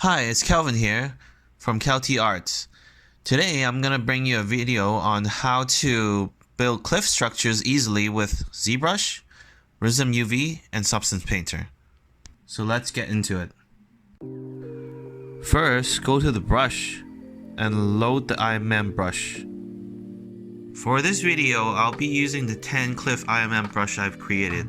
Hi, it's Kelvin here from Kelty Arts. Today I'm going to bring you a video on how to build cliff structures easily with Zbrush, RizomUV, and Substance Painter. So let's get into it. First, go to the brush and load the IMM brush. For this video, I'll be using the 10 cliff IMM brush I've created.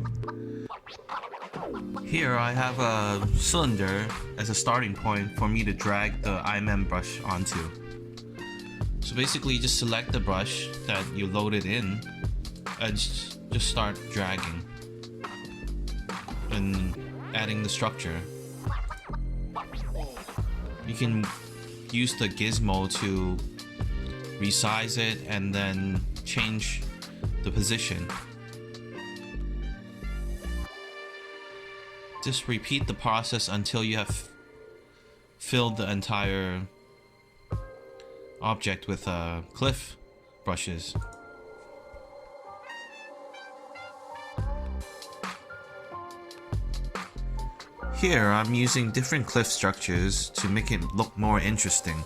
Here I have a cylinder as a starting point for me to drag the IMM brush onto. So basically just select the brush that you loaded in and just start dragging and adding the structure. You can use the gizmo to resize it and then change the position. Just repeat the process until you have filled the entire object with cliff brushes. Here I'm using different cliff structures to make it look more interesting.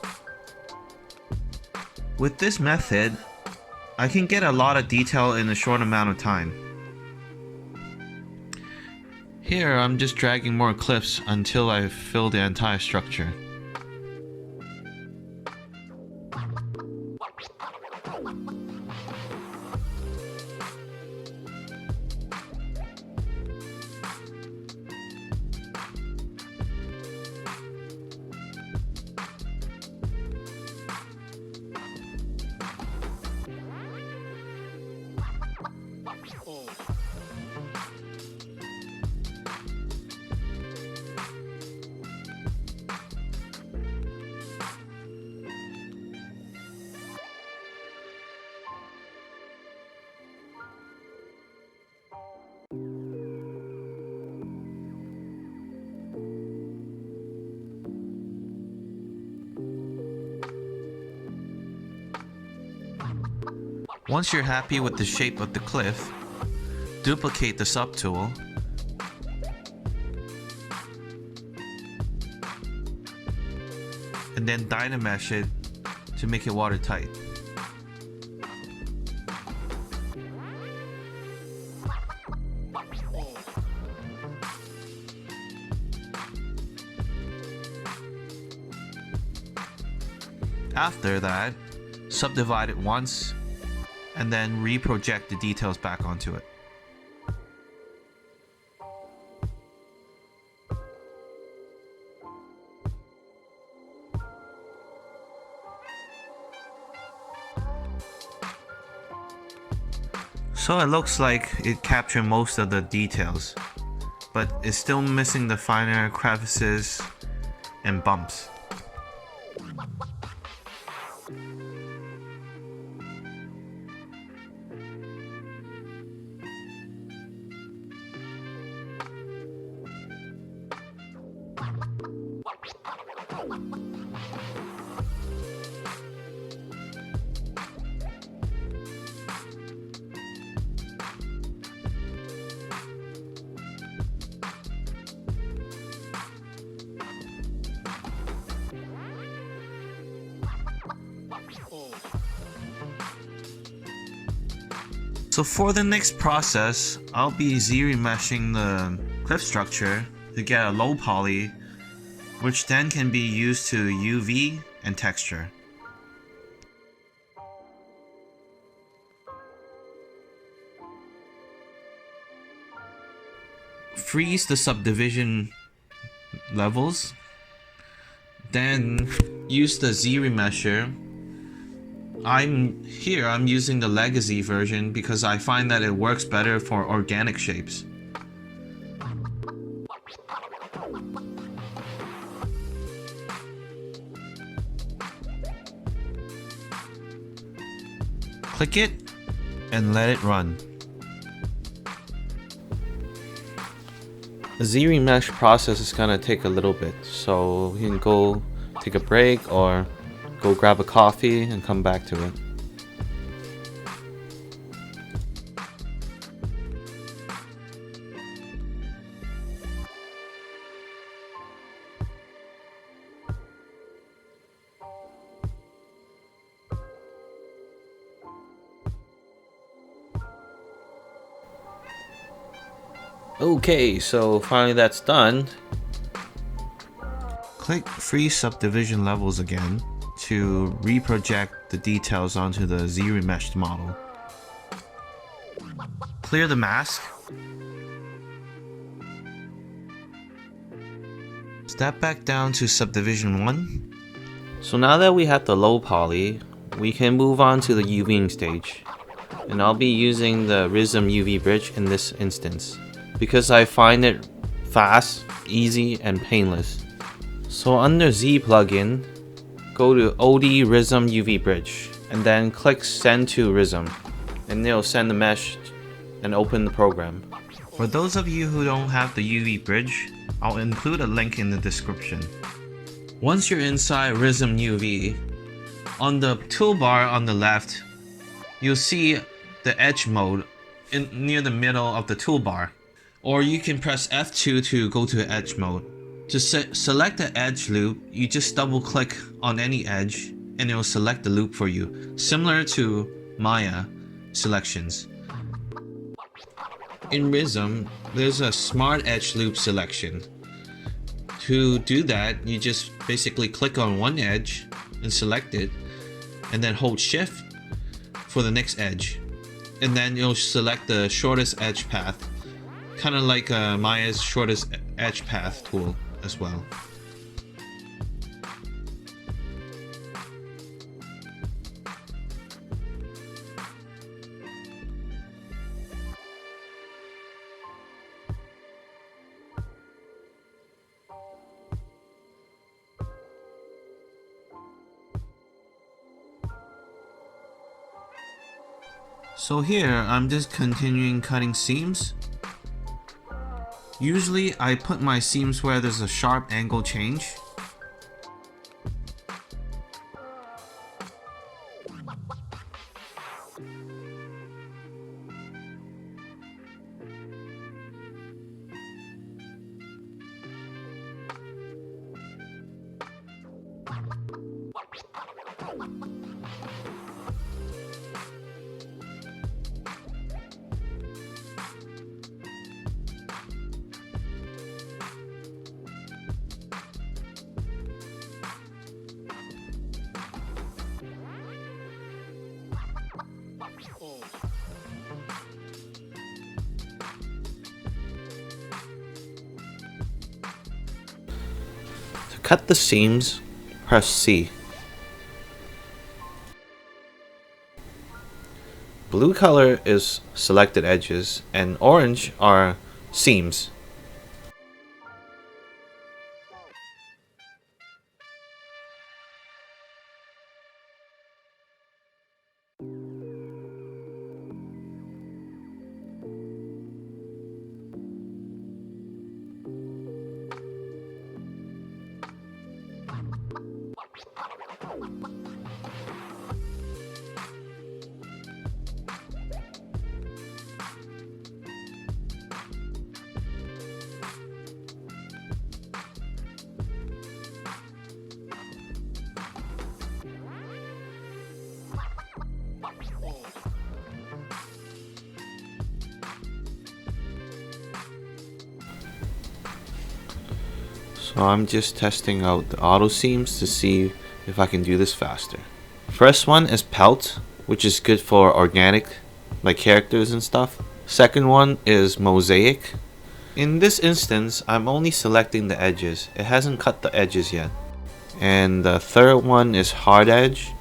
With this method, I can get a lot of detail in a short amount of time. Here I'm just dragging more cliffs until I fill the entire structure. Once you're happy with the shape of the cliff, duplicate the subtool and then Dynamesh it to make it watertight. After that, subdivide it once and then reproject the details back onto it. So it looks like it captured most of the details, but it's still missing the finer crevices and bumps. So for the next process, I'll be Zremeshing the cliff structure to get a low poly, which then can be used to UV and texture. Freeze the subdivision levels, then use the Zremesher. I'm using the legacy version because I find that it works better for organic shapes. Click it and let it run. The Zremesh process is gonna take a little bit, so you can go take a break or go grab a coffee and come back to it. Okay, so finally that's done. Click Freeze Subdivision Levels again to reproject the details onto the Zremeshed model. Clear the mask. Step back down to Subdivision 1. So now that we have the low poly, we can move on to the UVing stage. And I'll be using the RizomUV Bridge in this instance, because I find it fast, easy, and painless. So under Z plugin, go to ODRizomUV Bridge, and then click Send to Rizom, and it'll send the mesh and open the program. For those of you who don't have the UV Bridge, I'll include a link in the description. Once you're inside RizomUV, on the toolbar on the left, you'll see the edge mode near the middle of the toolbar. Or you can press F2 to go to edge mode. To select the edge loop, you just double click on any edge and it will select the loop for you, similar to Maya selections. In Rizom, there's a smart edge loop selection. To do that, you just basically click on one edge and select it, and then hold shift for the next edge, and then you'll select the shortest edge path, kind of like Maya's shortest edge path tool as well. So here, I'm just continuing cutting seams. Usually I put my seams where there's a sharp angle change. To cut the seams, press C. Blue color is selected edges, and orange are seams. So I'm just testing out the auto seams to see if I can do this faster. First one is pelt, which is good for organic, like characters and stuff. Second one is mosaic. In this instance, I'm only selecting the edges. It hasn't cut the edges yet. And the third one is hard edge.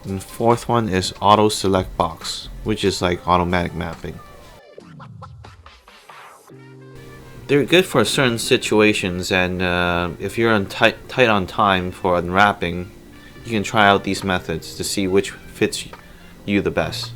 And the fourth one is auto select box, which is like automatic mapping. They're good for certain situations, and if you're tight on time for unwrapping, you can try out these methods to see which fits you the best.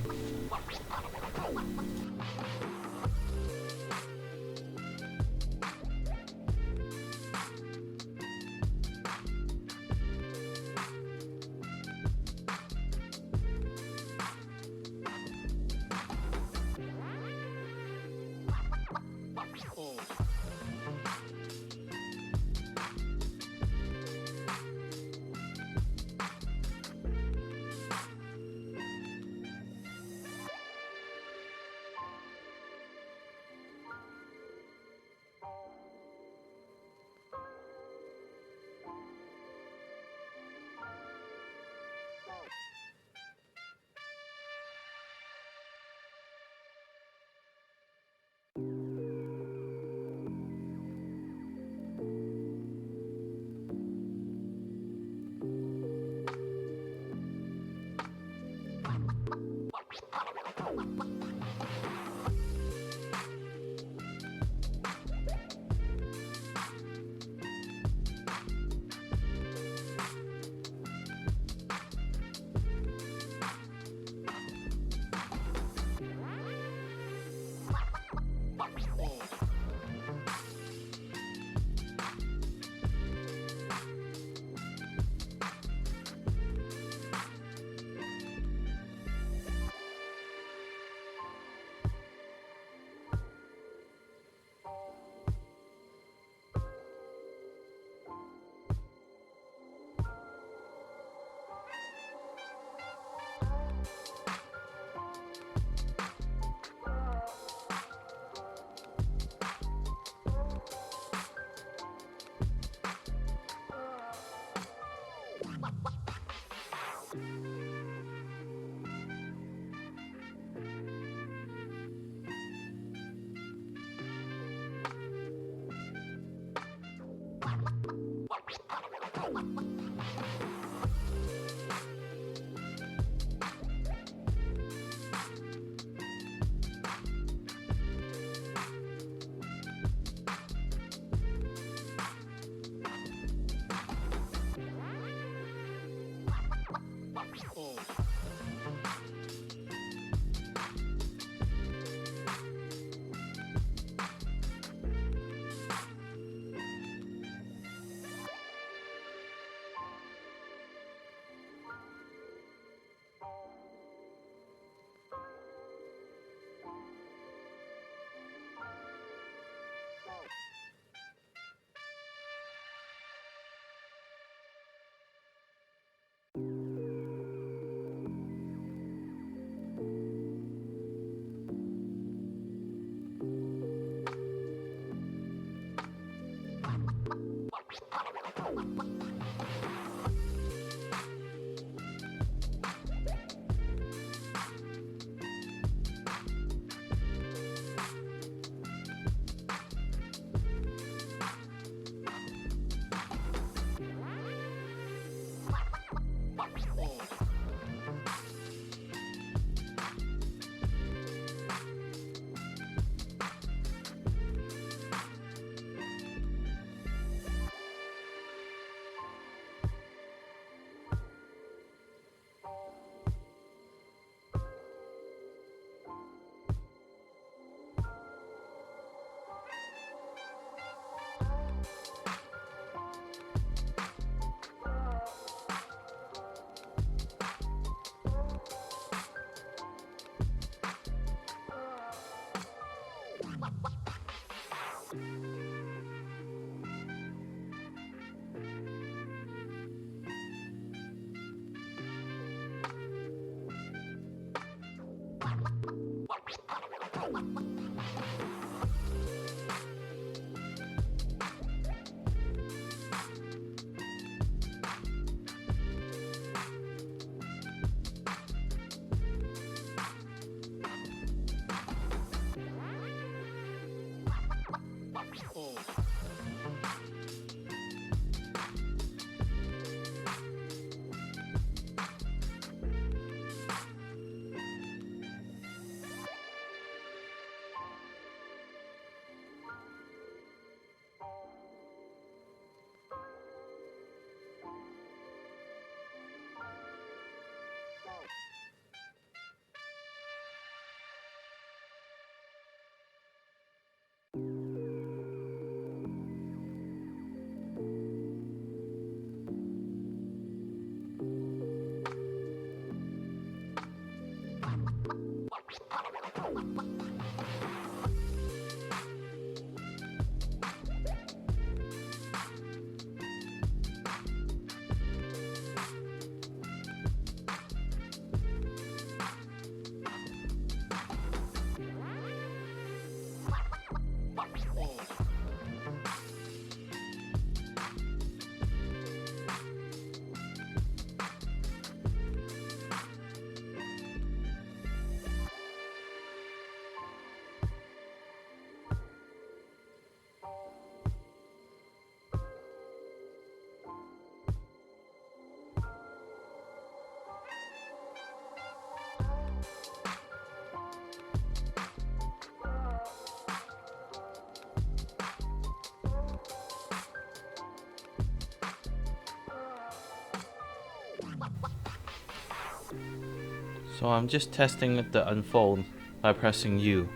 So I'm just testing the unfold by pressing U.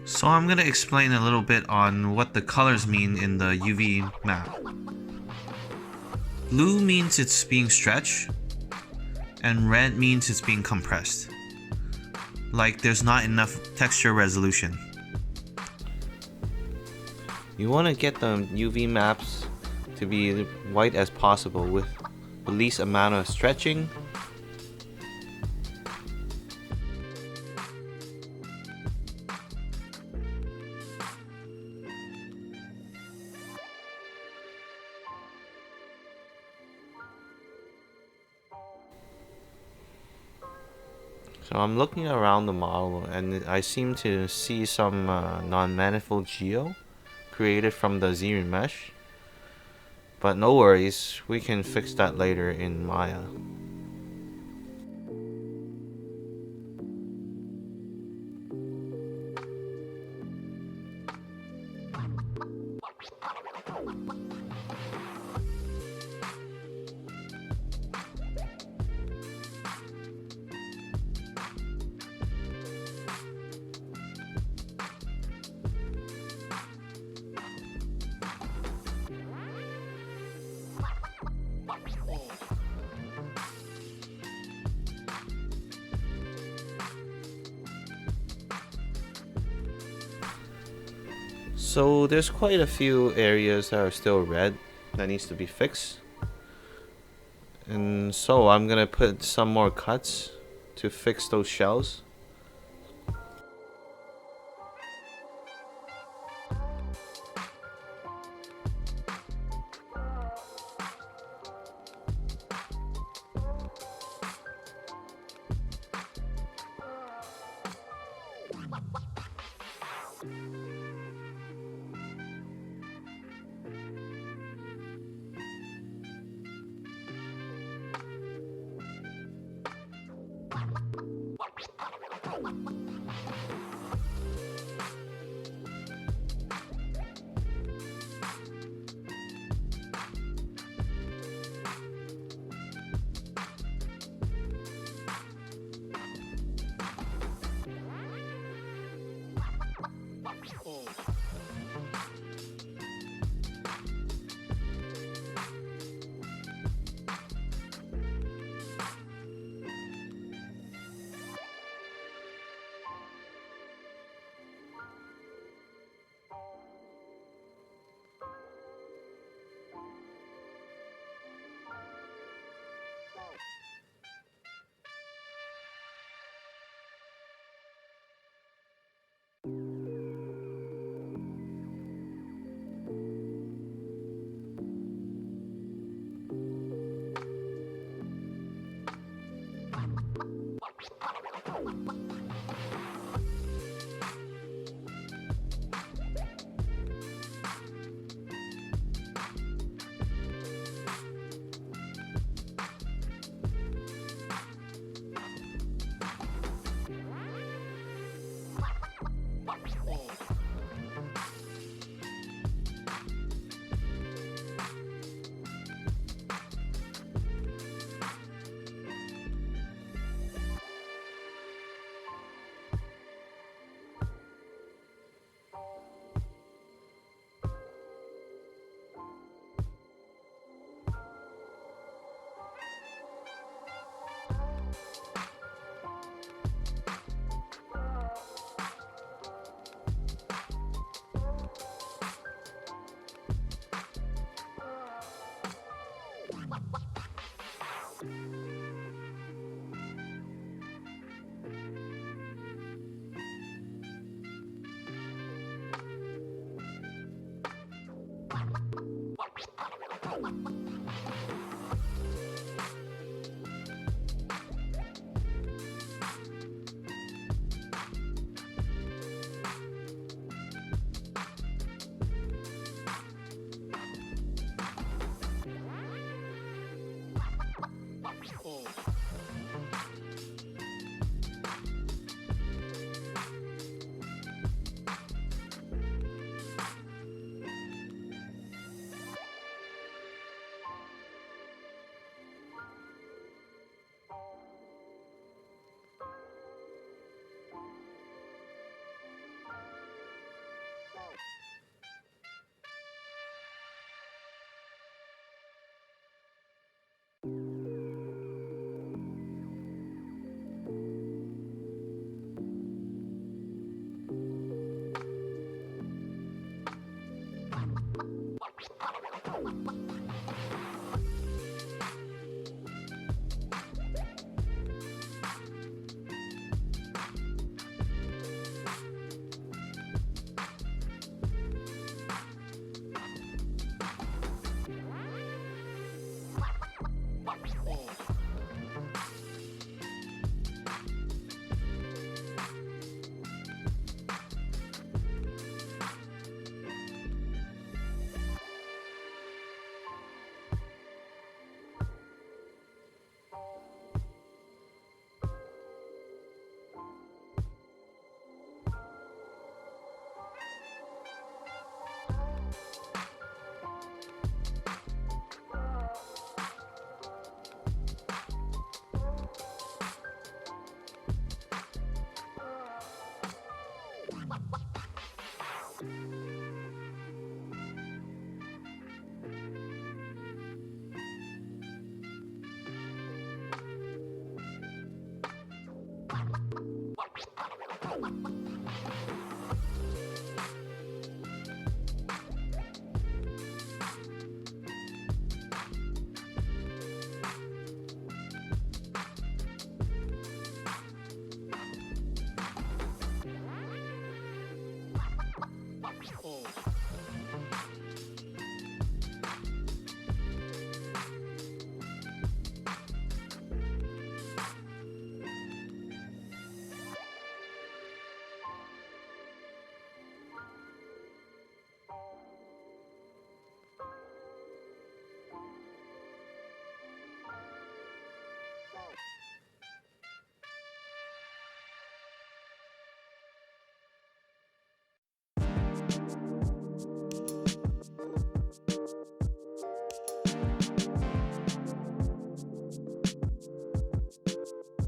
So I'm gonna explain a little bit on what the colors mean in the UV map. Blue means it's being stretched, and red means it's being compressed. Like there's not enough texture resolution. You want to get the UV maps to be white as possible with the least amount of stretching. So I'm looking around the model and I seem to see some non-manifold Geo created from the Zremesh. But no worries, we can fix that later in Maya. So there's quite a few areas that are still red that needs to be fixed. And so I'm gonna put some more cuts to fix those shells.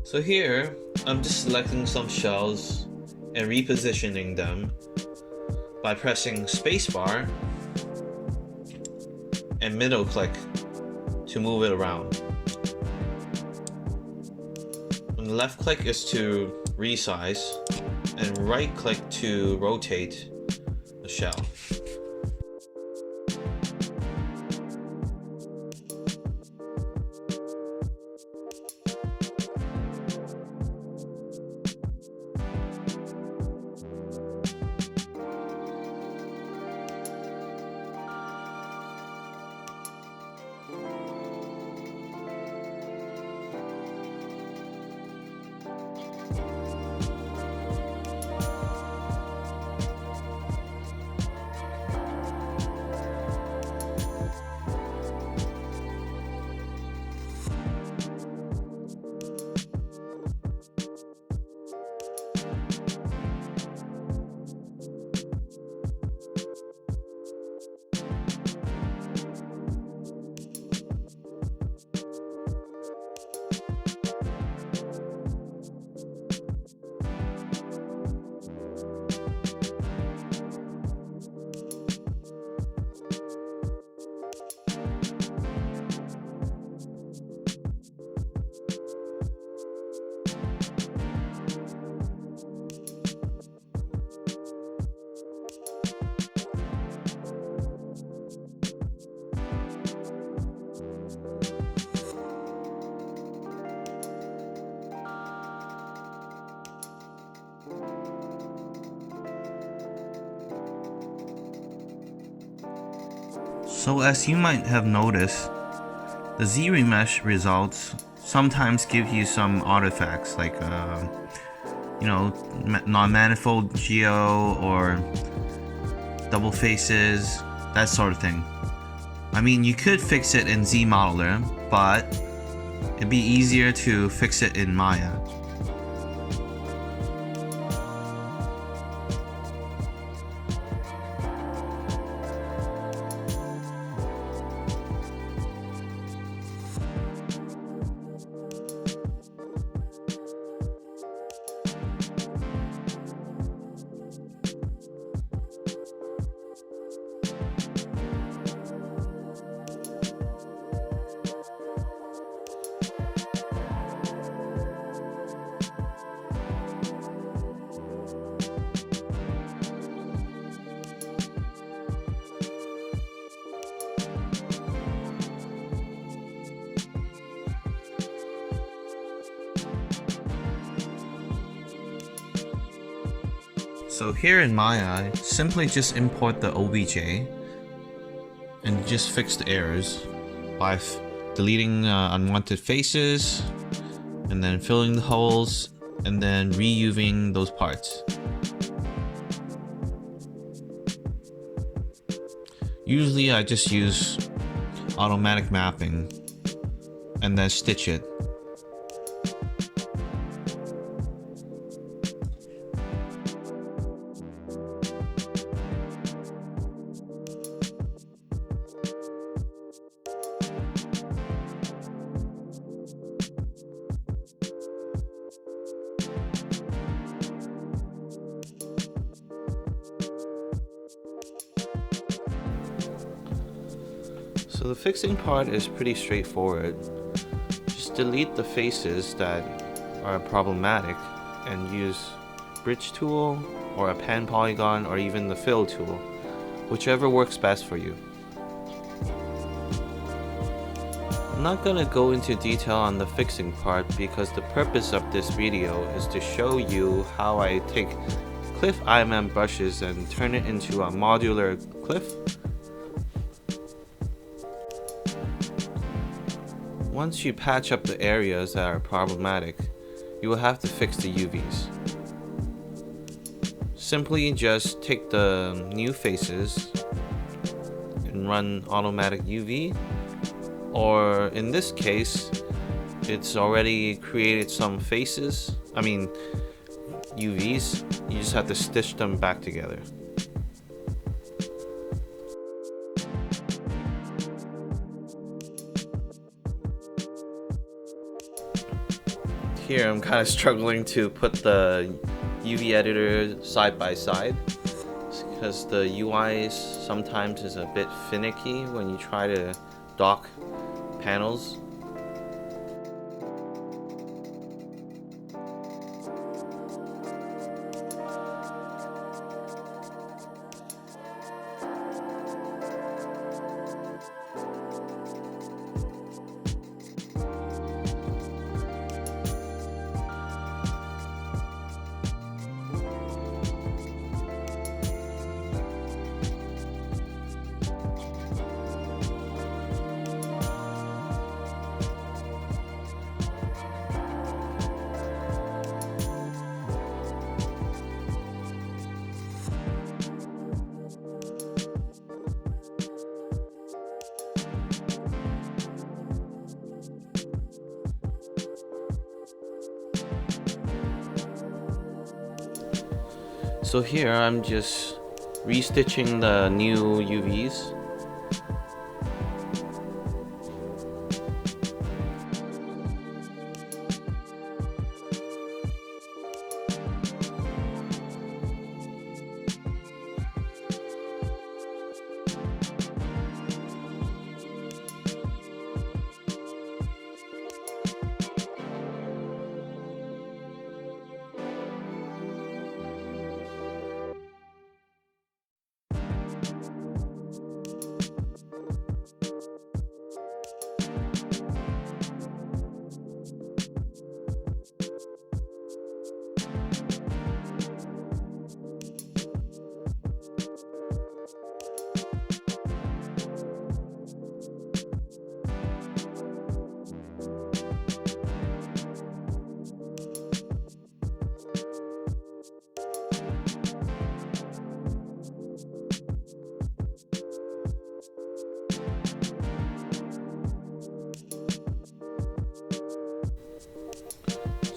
So here, I'm just selecting some shells and repositioning them by pressing spacebar and middle click to move it around. And left click is to resize, and right click to rotate the shell. So as you might have noticed, the Zremesh results sometimes give you some artifacts like non-manifold Geo or double faces, that sort of thing. I mean, you could fix it in ZModeler, but it'd be easier to fix it in Maya. So here in Maya, simply just import the OBJ and just fix the errors by deleting unwanted faces and then filling the holes and then reusing those parts. Usually I just use automatic mapping and then stitch it. So the fixing part is pretty straightforward. Just delete the faces that are problematic and use bridge tool, or a pan polygon, or even the fill tool, whichever works best for you. I'm not gonna go into detail on the fixing part because the purpose of this video is to show you how I take CliffIMMDemo brushes and turn it into a modular cliff. Once you patch up the areas that are problematic, you will have to fix the UVs. Simply just take the new faces and run automatic UV, or in this case, it's already created some faces, UVs, you just have to stitch them back together. Here I'm kind of struggling to put the UV editor side by side because the UI sometimes is a bit finicky when you try to dock panels. So here I'm just restitching the new UVs.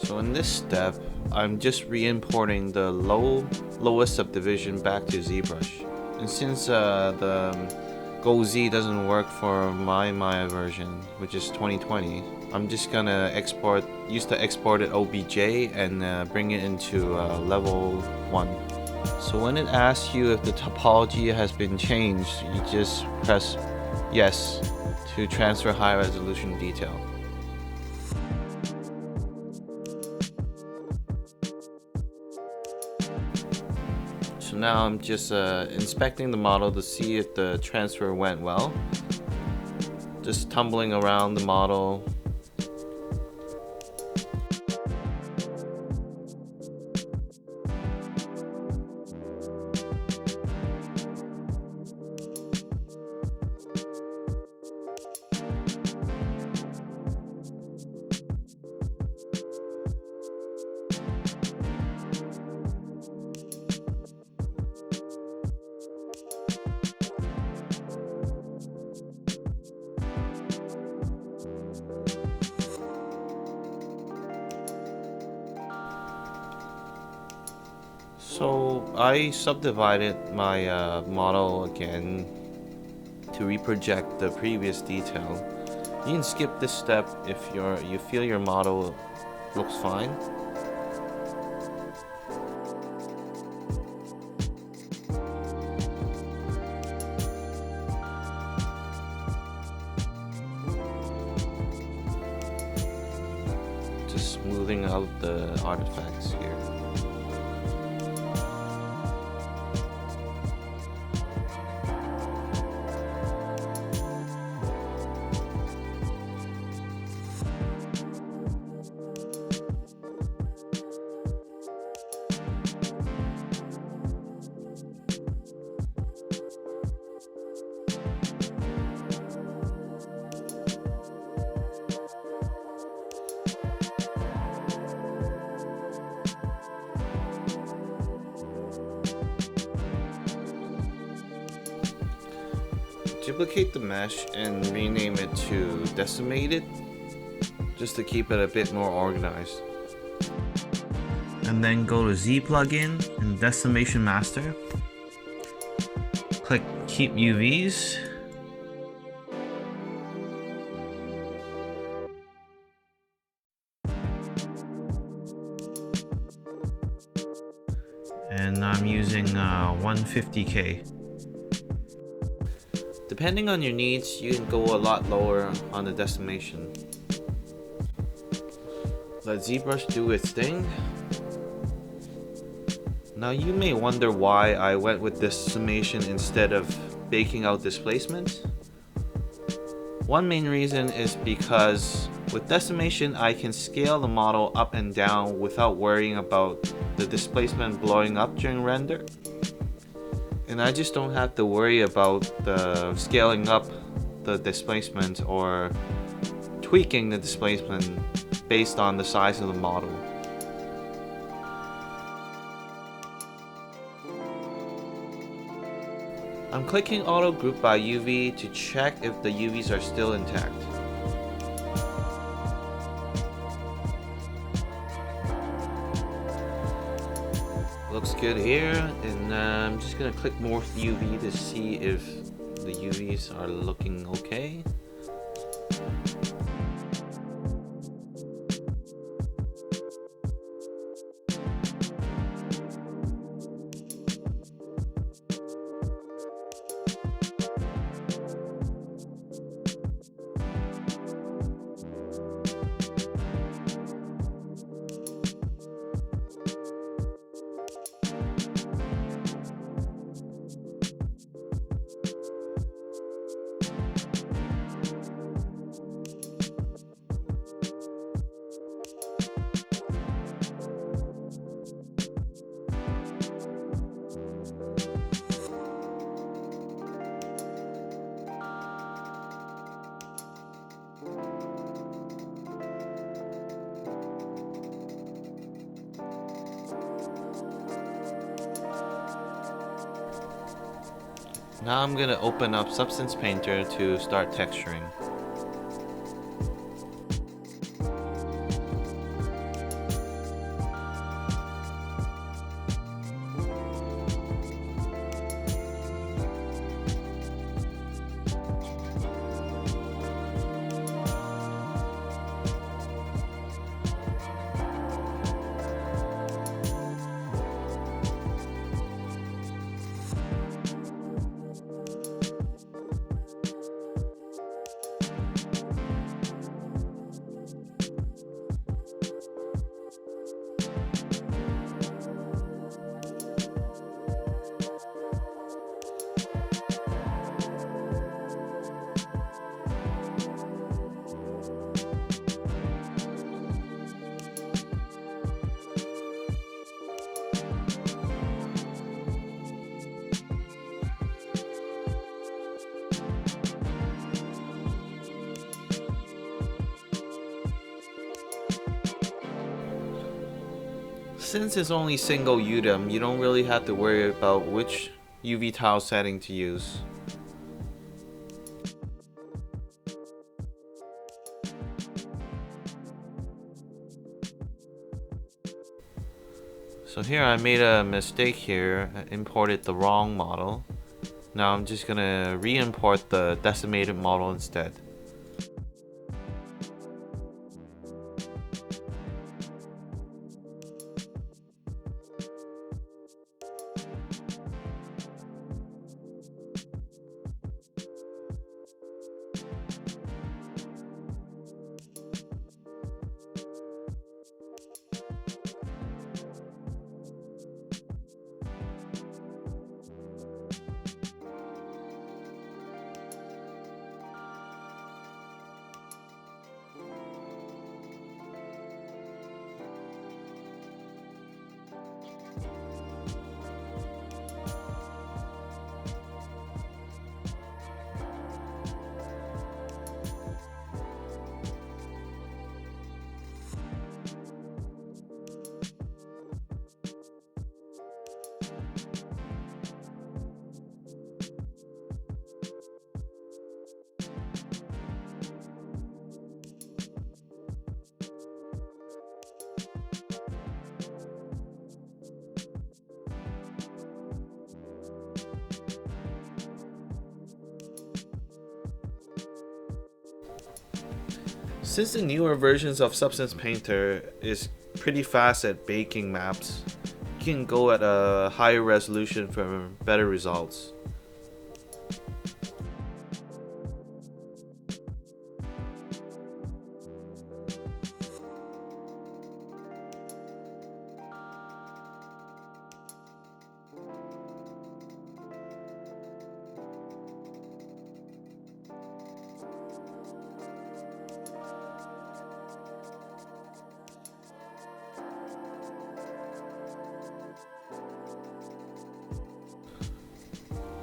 So in this step, I'm just re-importing the lowest subdivision back to Zbrush. And since the Go Z doesn't work for my Maya version, which is 2020, I'm just gonna use the exported OBJ and bring it into level 1. So when it asks you if the topology has been changed, you just press yes to transfer high resolution detail. So now I'm just inspecting the model to see if the transfer went well. Just tumbling around the model. So I subdivided my model again to reproject the previous detail. You can skip this step if you feel your model looks fine. Just smoothing out the artifacts here. duplicate the mesh and rename it to Decimated, just to keep it a bit more organized. And then go to Z plugin and Decimation Master. Click Keep UVs. And I'm using 150K. Depending on your needs, you can go a lot lower on the decimation. Let Zbrush do its thing. Now you may wonder why I went with decimation instead of baking out displacement. One main reason is because with decimation I can scale the model up and down without worrying about the displacement blowing up during render. And I just don't have to worry about the scaling up the displacement or tweaking the displacement based on the size of the model. I'm clicking Auto Group by UV to check if the UVs are still intact. Looks good here, and I'm just gonna click Morph UV to see if the UVs are looking okay. Now I'm gonna open up Substance Painter to start texturing. Since it's only single UDEM, you don't really have to worry about which UV tile setting to use. So here I made a mistake here, I imported the wrong model. Now I'm just gonna re-import the decimated model instead. Since the newer versions of Substance Painter is pretty fast at baking maps, you can go at a higher resolution for better results.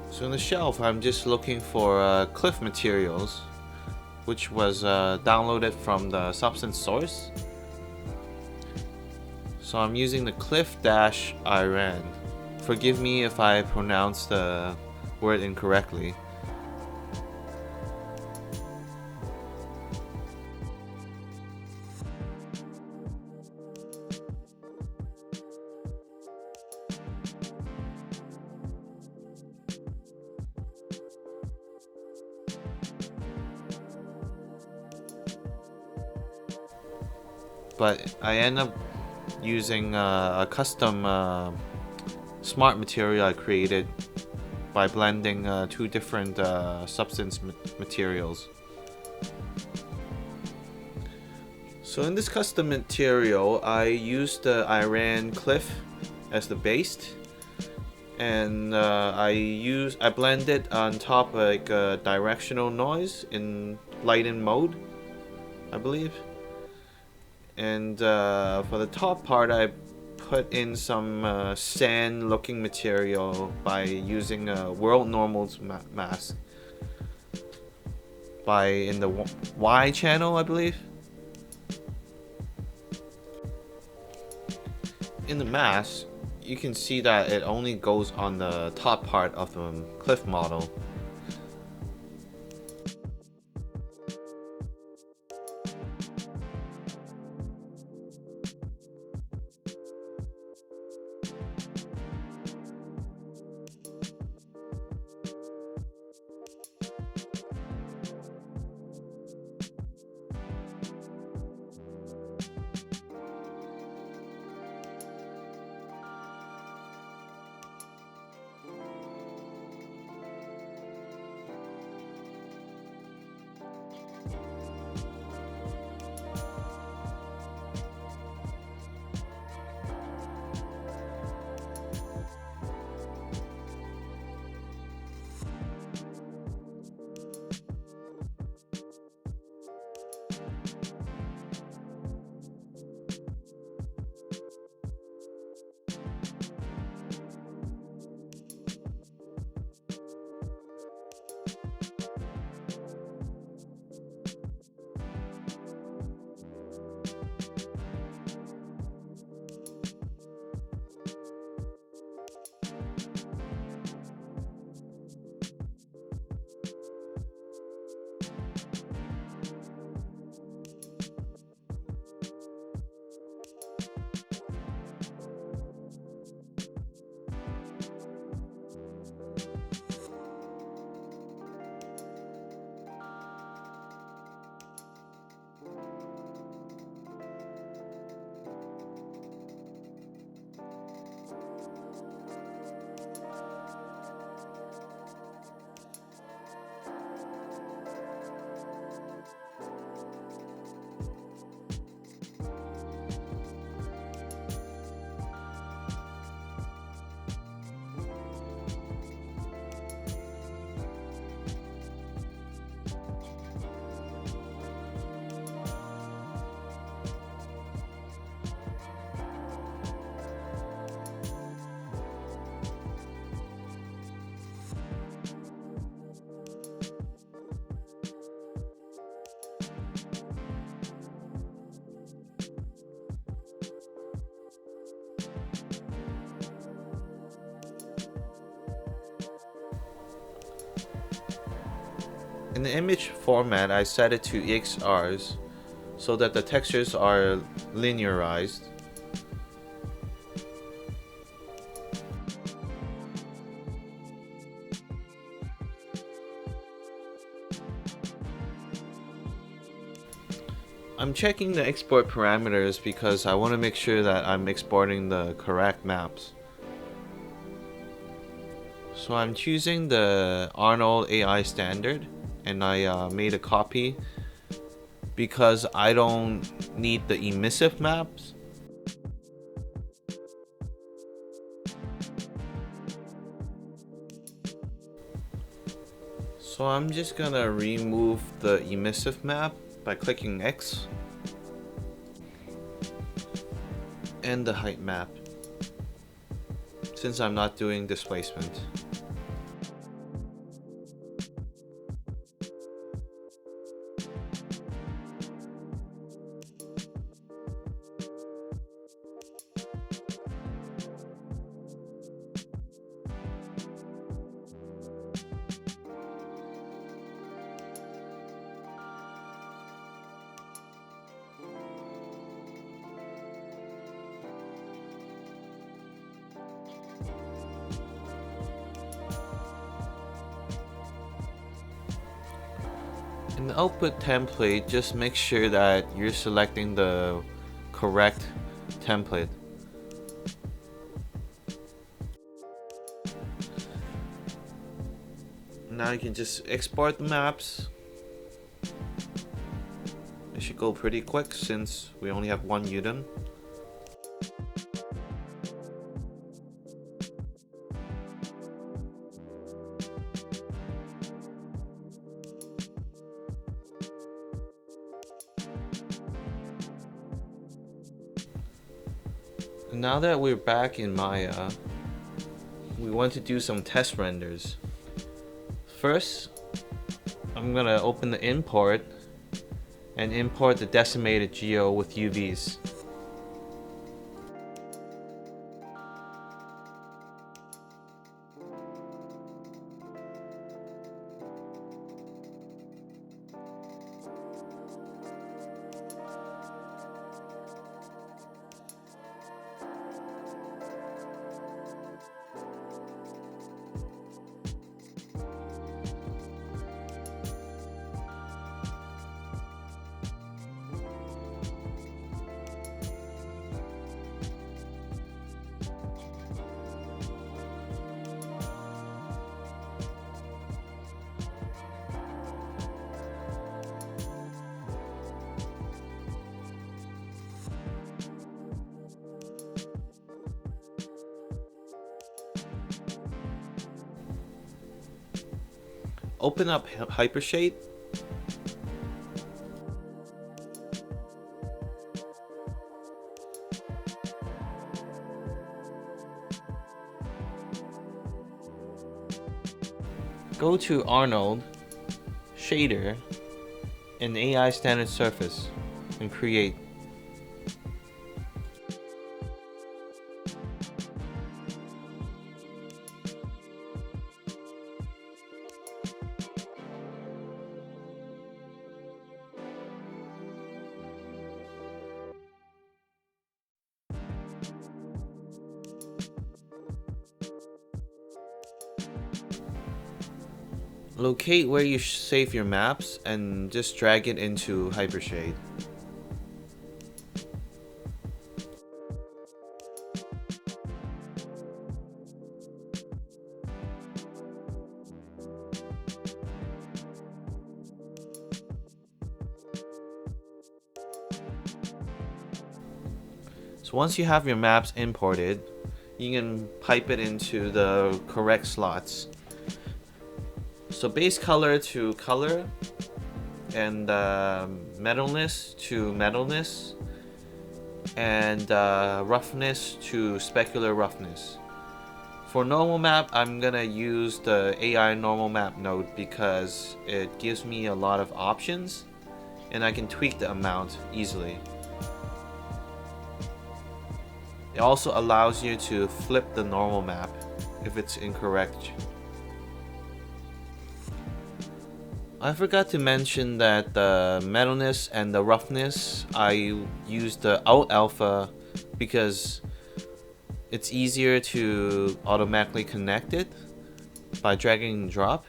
So in the shelf, I'm just looking for cliff materials, which was downloaded from the Substance source. So I'm using the cliff-iran. Forgive me if I pronounce the word incorrectly. But I end up using a custom smart material I created by blending two different substance materials. So in this custom material, I used the Iran Cliff as the base, and I blended on top like a directional noise in lighten mode, I believe. And for the top part, I put in some sand looking material by using a world normals mask in the Y channel, I believe. In the mask, you can see that it only goes on the top part of the cliff model. In the image format, I set it to EXRs so that the textures are linearized. I'm checking the export parameters because I want to make sure that I'm exporting the correct maps. So I'm choosing the Arnold AI standard, and I made a copy because I don't need the emissive maps. So I'm just gonna remove the emissive map by clicking X, and the height map, since I'm not doing displacement. In the output template, just make sure that you're selecting the correct template. Now you can just export the maps. It should go pretty quick since we only have one UDIM. Now that we're back in Maya, we want to do some test renders. First, I'm gonna open the import and import the decimated geo with UVs. Open up Hypershade. Go to Arnold, Shader, and AI Standard Surface, and create. Locate where you save your maps and just drag it into Hypershade. So once you have your maps imported, you can pipe it into the correct slots. So base color to color, and metalness to metalness, and roughness to specular roughness. For normal map, I'm gonna use the AI normal map node because it gives me a lot of options and I can tweak the amount easily. It also allows you to flip the normal map if it's incorrect. I forgot to mention that the metalness and the roughness, I used the out alpha because it's easier to automatically connect it by dragging and drop.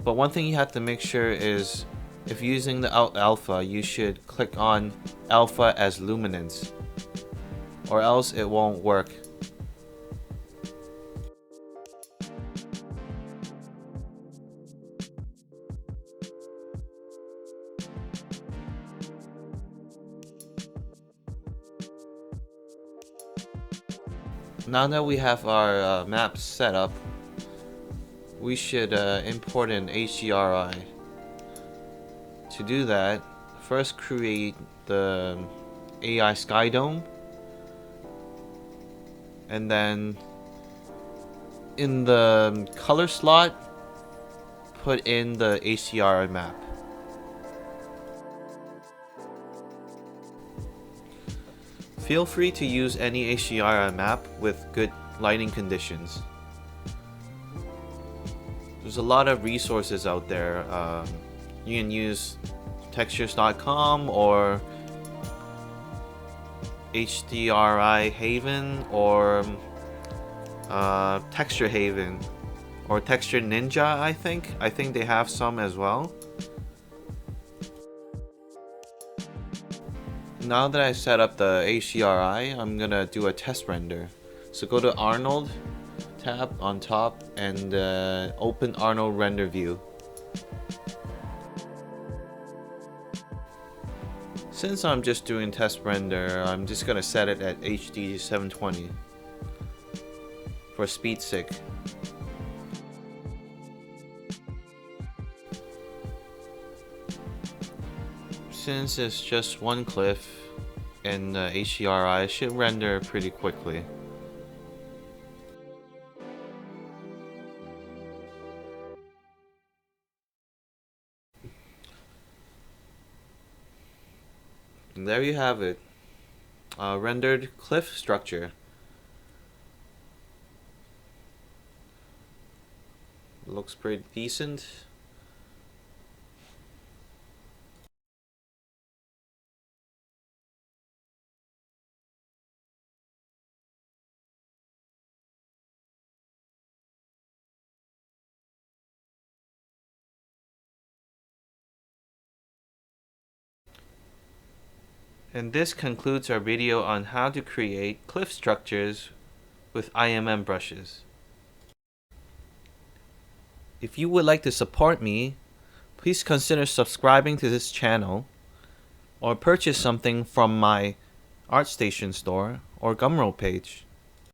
But one thing you have to make sure is If using the alpha, you should click on alpha as luminance, or else it won't work. Now that we have our map set up, we should import an HDRI. To do that, first create the AI Sky Dome, and then in the color slot, put in the HDRI map. Feel free to use any HDRI map with good lighting conditions. There's a lot of resources out there. You can use textures.com or HDRI Haven or Texture Haven or Texture Ninja. I think they have some as well. Now that I set up the HDRI, I'm gonna do a test render. So go to Arnold tab on top and open Arnold Render view. Since I'm just doing test render, I'm just gonna set it at HD 720 for speed's sake. Since it's just one cliff and HDRI, it should render pretty quickly. And there you have it, rendered cliff structure. Looks pretty decent. And this concludes our video on how to create cliff structures with IMM brushes. If you would like to support me, please consider subscribing to this channel or purchase something from my ArtStation store or Gumroad page.